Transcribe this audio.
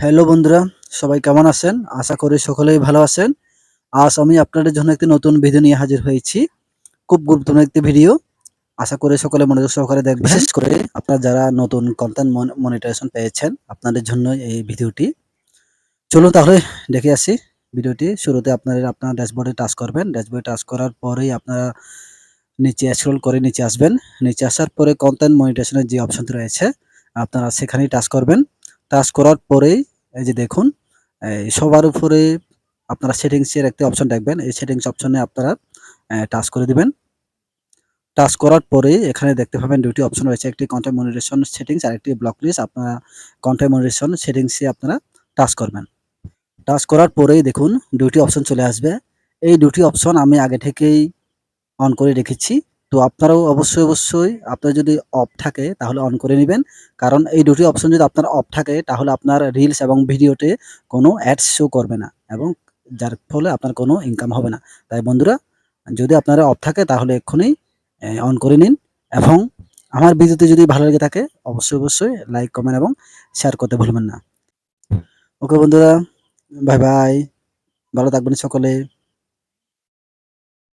Hello বন্ধুরা, সবাই কেমন আছেন? আশা করি সকলেই ভালো আছেন। আজ আমি আপনাদের জন্য একটি নতুন ভিডিও নিয়ে হাজির হয়েছি। খুব গুরুত্বপূর্ণ একটি ভিডিও। আশা করি সকলে মনোযোগ সহকারে দেখবেন। বিশেষ করে আপনারা যারা নতুন কন্টেন্ট মনিটাইজেশন পেয়েছেন, আপনাদের জন্য এই ভিডিওটি। চলুন তাহলে দেখে আসি ভিডিওটি। শুরুতে আপনার ড্যাশবোর্ডে টাচ করবেন। ড্যাশবোর্ডে টাচ করার পরেই আপনারা নিচে স্ক্রল করে নিচে আসবেন। নিচে আসার পরে কন্টেন্ট মনিটাইজেশনের যে অপশনটি রয়েছে, আপনারা সেখানেই টাচ করবেন। টাচ করার পরেই এই যে দেখুন, সবার উপরে আপনারা সেটিংসের একটি অপশন দেখবেন। এই সেটিংস অপশনে আপনারা টাচ করে দিবেন। টাচ করার পরেই এখানে দেখতে পাবেন ২ টি অপশন রয়েছে। একটি কন্টেন্ট মনিটাইজেশন সেটিংস, আরেকটি ব্লক লিস্ট। আপনারা কন্টেন্ট মনিটাইজেশন সেটিংসে আপনারা টাচ করবেন। টাচ করার পরেই দেখুন ২ টি অপশন চলে আসবে। এই ২ টি অপশন আমি আগে থেকেই অন করে রেখেছি। তো আপনারাও অবশ্যই আপনার যদি অফ থাকে তাহলে অন করে নিবেন। কারণ এই ২ টি অপশন যদি আপনার অফ থাকে তাহলে আপনার রিলস এবং ভিডিওতে কোনো অ্যাডস শো করবে না এবং যার ফলে আপনার কোনো ইনকাম হবে না। তাই বন্ধুরা, যদি আপনার অফ থাকে তাহলে এক্ষুনি অন করে নিন এবং আমার ভিডিওটি যদি ভালো লেগে থাকে অবশ্যই লাইক, কমেন্ট এবং শেয়ার করতে ভুলবেন না। ওকে বন্ধুরা, বাই বাই। ভালো থাকবেন সকলে।